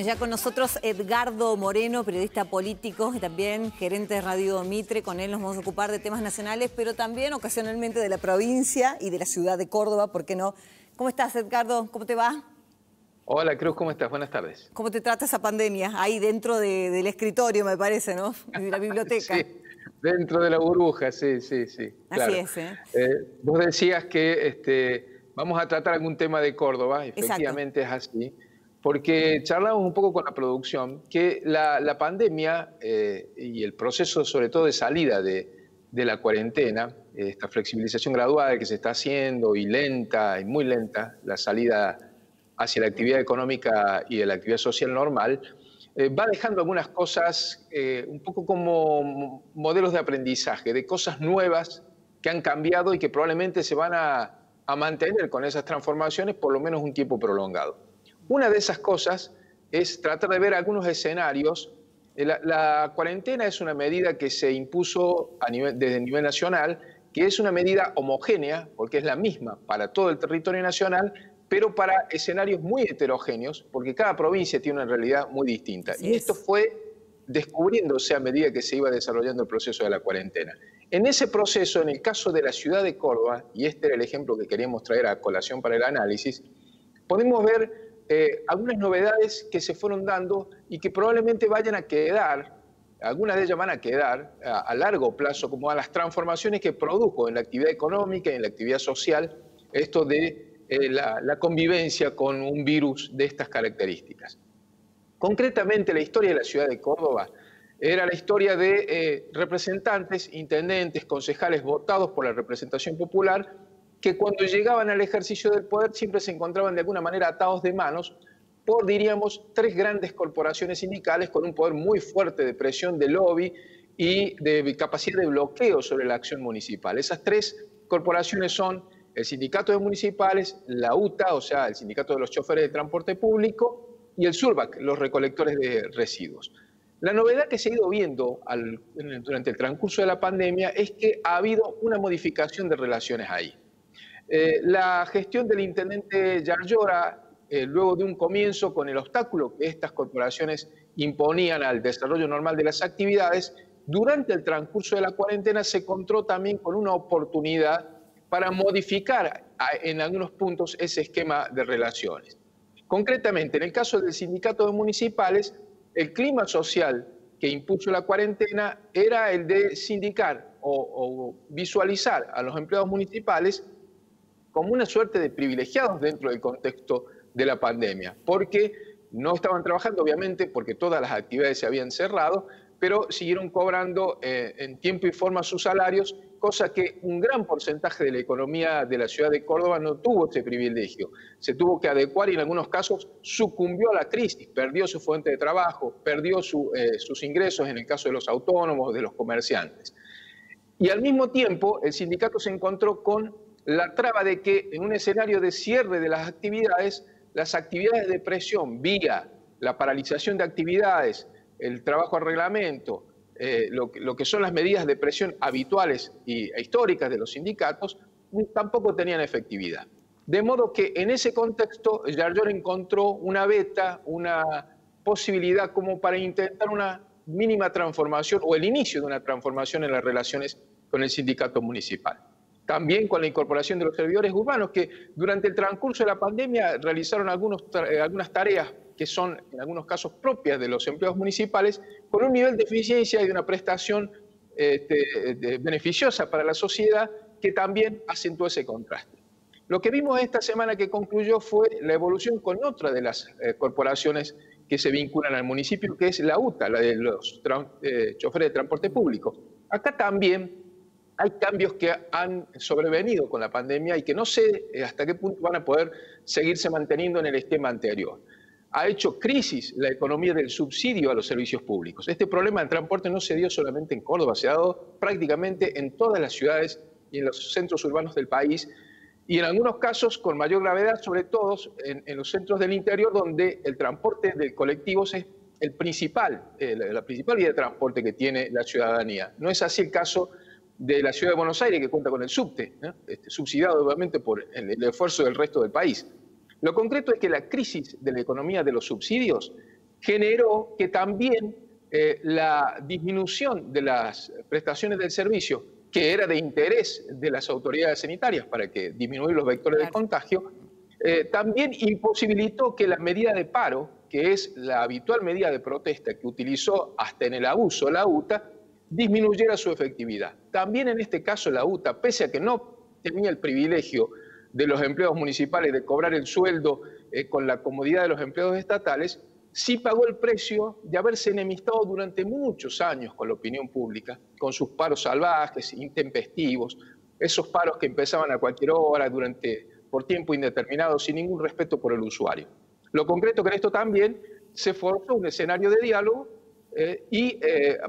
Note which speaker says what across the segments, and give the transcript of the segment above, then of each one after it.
Speaker 1: Bueno, ya con nosotros Edgardo Moreno, periodista político y también gerente de Radio Mitre. Con él nos vamos a ocupar de temas nacionales, pero también ocasionalmente de la provincia y de la ciudad de Córdoba, ¿por qué no? ¿Cómo estás, Edgardo? ¿Cómo te va?
Speaker 2: Hola, Cruz, ¿cómo estás? Buenas tardes.
Speaker 1: ¿Cómo te trata esa pandemia? Ahí dentro del escritorio, me parece, ¿no? De la biblioteca.
Speaker 2: Sí, dentro de la burbuja, sí. Claro.
Speaker 1: Así es, ¿eh?
Speaker 2: Vos decías que vamos a tratar algún tema de Córdoba, efectivamente. Exacto. Es así, porque charlamos un poco con la producción, que la pandemia y el proceso sobre todo de salida de la cuarentena, esta flexibilización gradual que se está haciendo y lenta, y muy lenta, la salida hacia la actividad económica y de la actividad social normal, va dejando algunas cosas un poco como modelos de aprendizaje, de cosas nuevas que han cambiado y que probablemente se van a mantener con esas transformaciones por lo menos un tiempo prolongado. Una de esas cosas es tratar de ver algunos escenarios. La cuarentena es una medida que se impuso desde el nivel nacional, que es una medida homogénea, porque es la misma para todo el territorio nacional, pero para escenarios muy heterogéneos, porque cada provincia tiene una realidad muy distinta. Y esto fue descubriéndose a medida que se iba desarrollando el proceso de la cuarentena. En ese proceso, en el caso de la ciudad de Córdoba, y este era el ejemplo que queríamos traer a colación para el análisis, podemos ver algunas novedades que se fueron dando y que probablemente vayan a quedar, algunas de ellas van a quedar a largo plazo, como a las transformaciones que produjo en la actividad económica y en la actividad social, esto de la convivencia con un virus de estas características. Concretamente, la historia de la ciudad de Córdoba era la historia de representantes, intendentes, concejales votados por la representación popular, que cuando llegaban al ejercicio del poder siempre se encontraban de alguna manera atados de manos por, diríamos, tres grandes corporaciones sindicales con un poder muy fuerte de presión, de lobby y de capacidad de bloqueo sobre la acción municipal. Esas tres corporaciones son el Sindicato de Municipales, la UTA, o sea, el Sindicato de los Choferes de Transporte Público, y el SURBAC, los recolectores de residuos. La novedad que se ha ido viendo durante el transcurso de la pandemia es que ha habido una modificación de relaciones ahí. La gestión del intendente Yarlora, luego de un comienzo con el obstáculo que estas corporaciones imponían al desarrollo normal de las actividades, durante el transcurso de la cuarentena se encontró también con una oportunidad para modificar en algunos puntos ese esquema de relaciones. Concretamente, en el caso del Sindicato de Municipales, el clima social que impuso la cuarentena era el de sindicar o visualizar a los empleados municipales como una suerte de privilegiados dentro del contexto de la pandemia, porque no estaban trabajando, obviamente, porque todas las actividades se habían cerrado, pero siguieron cobrando en tiempo y forma sus salarios, cosa que un gran porcentaje de la economía de la ciudad de Córdoba no tuvo ese privilegio. Se tuvo que adecuar y en algunos casos sucumbió a la crisis, perdió su fuente de trabajo, perdió sus ingresos en el caso de los autónomos, de los comerciantes. Y al mismo tiempo el sindicato se encontró con la traba de que en un escenario de cierre de las actividades de presión vía la paralización de actividades, el trabajo a reglamento, lo que son las medidas de presión habituales e históricas de los sindicatos, tampoco tenían efectividad. De modo que en ese contexto Yarlora encontró una veta, una posibilidad como para intentar una mínima transformación o el inicio de una transformación en las relaciones con el sindicato municipal. También con la incorporación de los servidores urbanos que durante el transcurso de la pandemia realizaron algunas tareas que son en algunos casos propias de los empleados municipales con un nivel de eficiencia y de una prestación beneficiosa para la sociedad que también acentuó ese contraste. Lo que vimos esta semana que concluyó fue la evolución con otra de las corporaciones que se vinculan al municipio, que es la UTA, la de los choferes de transporte público. Acá también hay cambios que han sobrevenido con la pandemia y que no sé hasta qué punto van a poder seguirse manteniendo en el esquema anterior. Ha hecho crisis la economía del subsidio a los servicios públicos. Este problema del transporte no se dio solamente en Córdoba, se ha dado prácticamente en todas las ciudades y en los centros urbanos del país, y en algunos casos con mayor gravedad, sobre todo en los centros del interior, donde el transporte de colectivos es la principal vía de transporte que tiene la ciudadanía. No es así el caso de la ciudad de Buenos Aires, que cuenta con el subte, subsidiado obviamente por el esfuerzo del resto del país. Lo concreto es que la crisis de la economía de los subsidios generó que también la disminución de las prestaciones del servicio, que era de interés de las autoridades sanitarias para que disminuir los vectores de contagio, también imposibilitó que la medida de paro, que es la habitual medida de protesta que utilizó hasta en el abuso la UTA, disminuyera su efectividad. También en este caso la UTA, pese a que no tenía el privilegio de los empleados municipales de cobrar el sueldo con la comodidad de los empleados estatales, sí pagó el precio de haberse enemistado durante muchos años con la opinión pública, con sus paros salvajes, intempestivos, esos paros que empezaban a cualquier hora, por tiempo indeterminado, sin ningún respeto por el usuario. Lo concreto que en esto también se forzó un escenario de diálogo y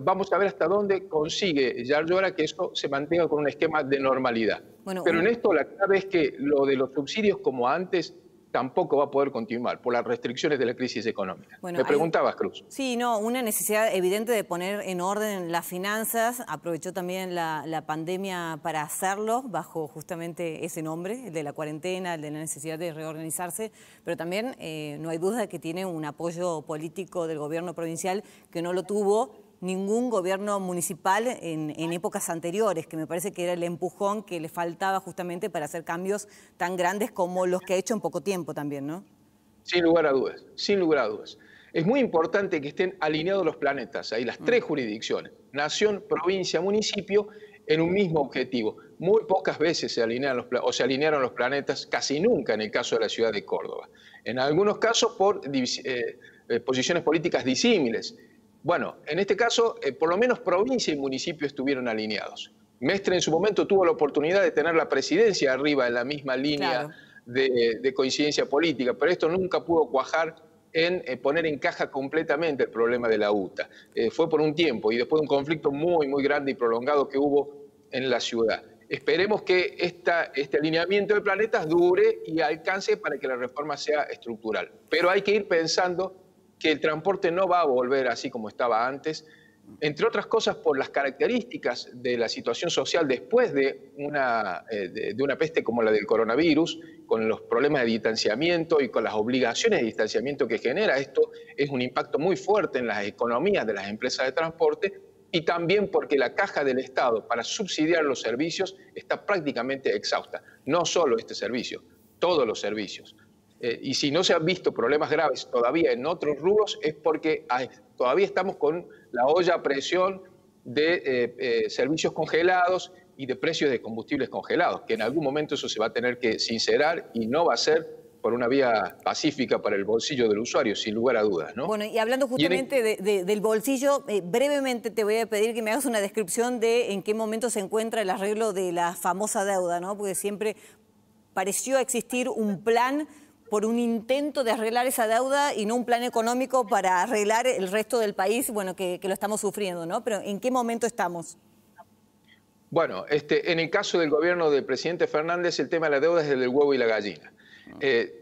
Speaker 2: vamos a ver hasta dónde consigue Yarlora que esto se mantenga con un esquema de normalidad. Bueno, pero en esto la clave es que lo de los subsidios como antes tampoco va a poder continuar por las restricciones de la crisis económica. Bueno, me preguntabas, Cruz.
Speaker 1: Sí, no, una necesidad evidente de poner en orden las finanzas. Aprovechó también la pandemia para hacerlo, bajo justamente ese nombre, el de la cuarentena, el de la necesidad de reorganizarse, pero también no hay duda de que tiene un apoyo político del gobierno provincial que no lo tuvo ningún gobierno municipal en épocas anteriores, que me parece que era el empujón que le faltaba justamente para hacer cambios tan grandes como los que ha hecho en poco tiempo también, ¿no?
Speaker 2: Sin lugar a dudas, sin lugar a dudas. Es muy importante que estén alineados los planetas, ahí las tres jurisdicciones, nación, provincia, municipio, en un mismo objetivo. Muy pocas veces se alinearon los planetas, casi nunca en el caso de la ciudad de Córdoba. En algunos casos por posiciones políticas disímiles. Bueno, en este caso, por lo menos provincia y municipio estuvieron alineados. Mestre en su momento tuvo la oportunidad de tener la presidencia arriba en la misma línea de coincidencia política, pero esto nunca pudo cuajar en poner en caja completamente el problema de la UTA. Fue por un tiempo y después de un conflicto muy, muy grande y prolongado que hubo en la ciudad. Esperemos que este alineamiento de planetas dure y alcance para que la reforma sea estructural. Pero hay que ir pensando que el transporte no va a volver así como estaba antes, entre otras cosas por las características de la situación social después de una peste como la del coronavirus, con los problemas de distanciamiento y con las obligaciones de distanciamiento que genera. Esto es un impacto muy fuerte en las economías de las empresas de transporte y también porque la caja del Estado para subsidiar los servicios está prácticamente exhausta. No solo este servicio, todos los servicios. Y si no se han visto problemas graves todavía en otros rubros es porque todavía estamos con la olla a presión de servicios congelados y de precios de combustibles congelados, que en algún momento eso se va a tener que sincerar y no va a ser por una vía pacífica para el bolsillo del usuario, sin lugar a dudas, ¿no?
Speaker 1: Bueno, y hablando justamente del bolsillo, brevemente te voy a pedir que me hagas una descripción de en qué momento se encuentra el arreglo de la famosa deuda, ¿no? Porque siempre pareció existir un plan por un intento de arreglar esa deuda y no un plan económico para arreglar el resto del país, bueno, que lo estamos sufriendo, ¿no? Pero ¿en qué momento estamos?
Speaker 2: Bueno, en el caso del gobierno del presidente Fernández, el tema de la deuda es el del huevo y la gallina.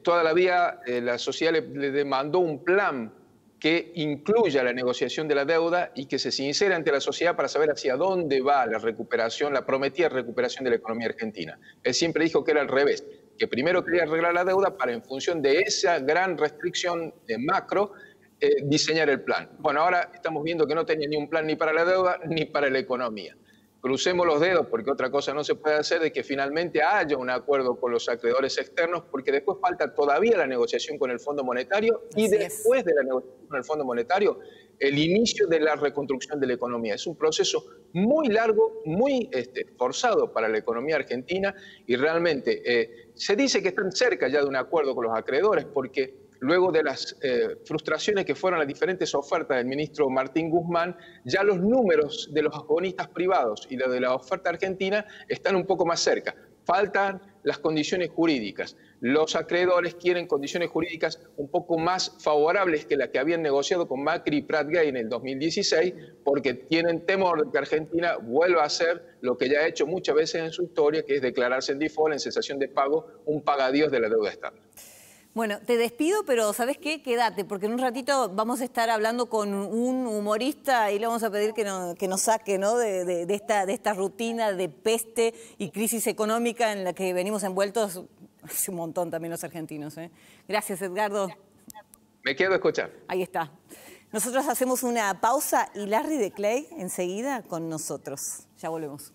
Speaker 2: Toda la vida la sociedad le demandó un plan que incluya la negociación de la deuda y que se sincere ante la sociedad para saber hacia dónde va la recuperación, la prometida recuperación de la economía argentina. Él siempre dijo que era al revés, que primero quería arreglar la deuda para, en función de esa gran restricción macro, diseñar el plan. Bueno, ahora estamos viendo que no tenía ni un plan ni para la deuda ni para la economía. Crucemos los dedos, porque otra cosa no se puede hacer, de que finalmente haya un acuerdo con los acreedores externos, porque después falta todavía la negociación con el Fondo Monetario y después de la negociación con el Fondo Monetario, el inicio de la reconstrucción de la economía. Es un proceso muy largo, muy forzado para la economía argentina y realmente se dice que están cerca ya de un acuerdo con los acreedores, porque luego de las frustraciones que fueron las diferentes ofertas del ministro Martín Guzmán, ya los números de los bonistas privados y los de la oferta argentina están un poco más cerca. Faltan las condiciones jurídicas. Los acreedores quieren condiciones jurídicas un poco más favorables que las que habían negociado con Macri y Prat Gay en el 2016, porque tienen temor de que Argentina vuelva a hacer lo que ya ha hecho muchas veces en su historia, que es declararse en default, en cesación de pago, un pagadíos de la deuda estándar.
Speaker 1: Bueno, te despido, pero ¿sabes qué? Quédate, porque en un ratito vamos a estar hablando con un humorista y le vamos a pedir que nos saque, ¿no? de esta rutina de peste y crisis económica en la que venimos envueltos hace un montón también los argentinos, ¿eh? Gracias, Edgardo.
Speaker 2: Me quedo a escuchar.
Speaker 1: Ahí está. Nosotros hacemos una pausa y Larry de Clay enseguida con nosotros. Ya volvemos.